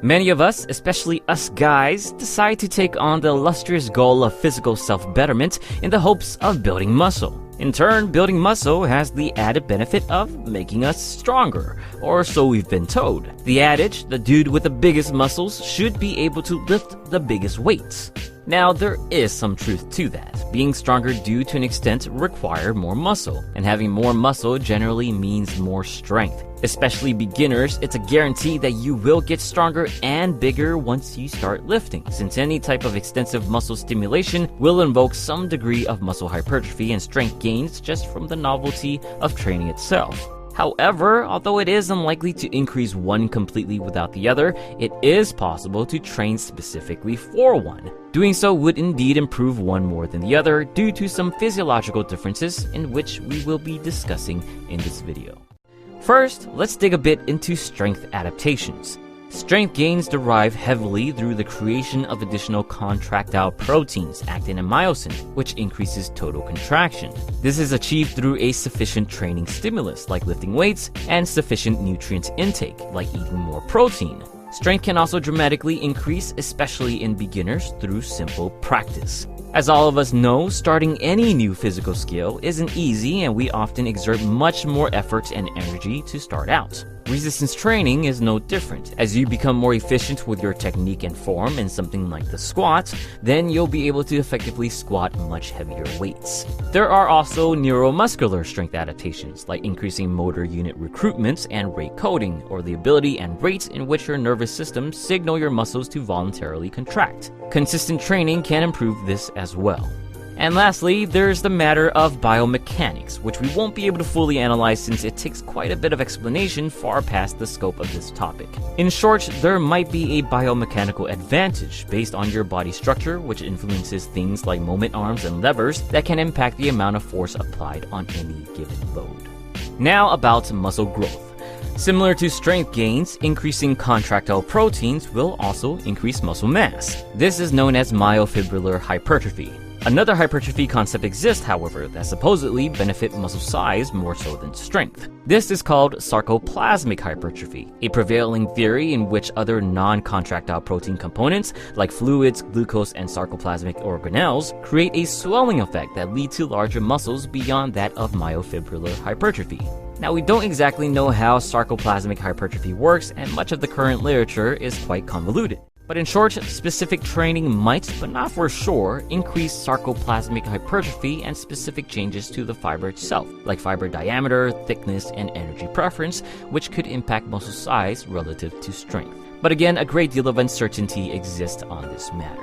Many of us, especially us guys, decide to take on the illustrious goal of physical self-betterment in the hopes of building muscle. In turn, building muscle has the added benefit of making us stronger, or so we've been told. The adage, the dude with the biggest muscles should be able to lift the biggest weights. Now, there is some truth to that. Being stronger do to an extent require more muscle, and having more muscle generally means more strength. Especially beginners, it's a guarantee that you will get stronger and bigger once you start lifting, since any type of extensive muscle stimulation will invoke some degree of muscle hypertrophy and strength gains just from the novelty of training itself. However, although it is unlikely to increase one completely without the other, it is possible to train specifically for one. Doing so would indeed improve one more than the other due to some physiological differences in which we will be discussing in this video. First, let's dig a bit into strength adaptations. Strength gains derive heavily through the creation of additional contractile proteins, actin and myosin, which increases total contraction. This is achieved through a sufficient training stimulus, like lifting weights, and sufficient nutrient intake, like eating more protein. Strength can also dramatically increase, especially in beginners, through simple practice. As all of us know, starting any new physical skill isn't easy, and we often exert much more effort and energy to start out. Resistance training is no different. As you become more efficient with your technique and form in something like the squat, then you'll be able to effectively squat much heavier weights. There are also neuromuscular strength adaptations, like increasing motor unit recruitment and rate coding, or the ability and rate in which your nervous system signal your muscles to voluntarily contract. Consistent training can improve this as well. And lastly, there's the matter of biomechanics, which we won't be able to fully analyze since it takes quite a bit of explanation far past the scope of this topic. In short, there might be a biomechanical advantage based on your body structure, which influences things like moment arms and levers that can impact the amount of force applied on any given load. Now about muscle growth. Similar to strength gains, increasing contractile proteins will also increase muscle mass. This is known as myofibrillar hypertrophy. Another hypertrophy concept exists, however, that supposedly benefit muscle size more so than strength. This is called sarcoplasmic hypertrophy, a prevailing theory in which other non-contractile protein components like fluids, glucose, and sarcoplasmic organelles create a swelling effect that leads to larger muscles beyond that of myofibrillar hypertrophy. Now, we don't exactly know how sarcoplasmic hypertrophy works, and much of the current literature is quite convoluted. But in short, specific training might, but not for sure, increase sarcoplasmic hypertrophy and specific changes to the fiber itself, like fiber diameter, thickness, and energy preference, which could impact muscle size relative to strength. But again, a great deal of uncertainty exists on this matter.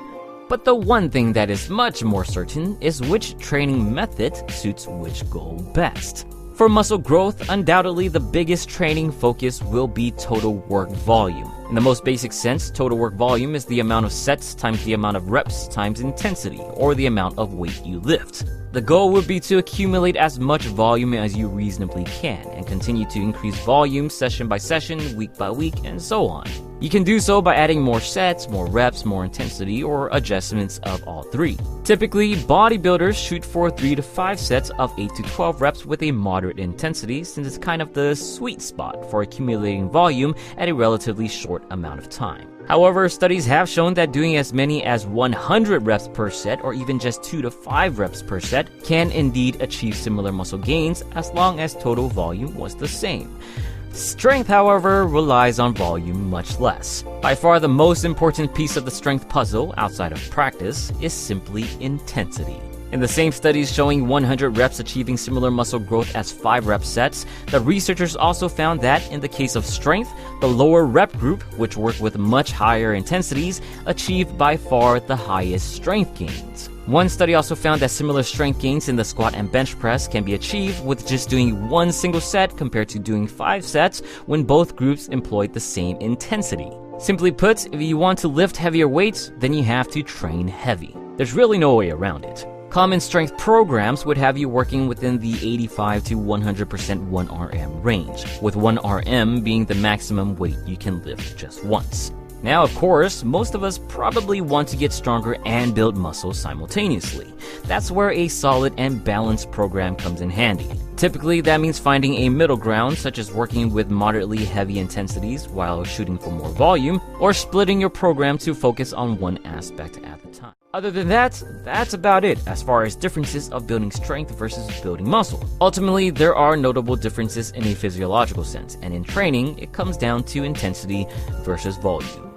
But the one thing that is much more certain is which training method suits which goal best. For muscle growth, undoubtedly the biggest training focus will be total work volume. In the most basic sense, total work volume is the amount of sets times the amount of reps times intensity, or the amount of weight you lift. The goal would be to accumulate as much volume as you reasonably can, and continue to increase volume session by session, week by week, and so on. You can do so by adding more sets, more reps, more intensity, or adjustments of all three. Typically, bodybuilders shoot for 3 to 5 sets of 8 to 12 reps with a moderate intensity, since it's kind of the sweet spot for accumulating volume at a relatively short amount of time. However, studies have shown that doing as many as 100 reps per set, or even just 2 to 5 reps per set, can indeed achieve similar muscle gains as long as total volume was the same. Strength, however, relies on volume much less. By far the most important piece of the strength puzzle, outside of practice, is simply intensity. In the same studies showing 100 reps achieving similar muscle growth as 5 rep sets, the researchers also found that in the case of strength, the lower rep group, which worked with much higher intensities, achieved by far the highest strength gains. One study also found that similar strength gains in the squat and bench press can be achieved with just doing one single set compared to doing 5 sets when both groups employed the same intensity. Simply put, if you want to lift heavier weights, then you have to train heavy. There's really no way around it. Common strength programs would have you working within the 85 to 100% 1RM range, with 1RM being the maximum weight you can lift just once. Now, of course, most of us probably want to get stronger and build muscle simultaneously. That's where a solid and balanced program comes in handy. Typically, that means finding a middle ground, such as working with moderately heavy intensities while shooting for more volume, or splitting your program to focus on one aspect at a time. Other than that, that's about it as far as differences of building strength versus building muscle. Ultimately, there are notable differences in a physiological sense, and in training, it comes down to intensity versus volume.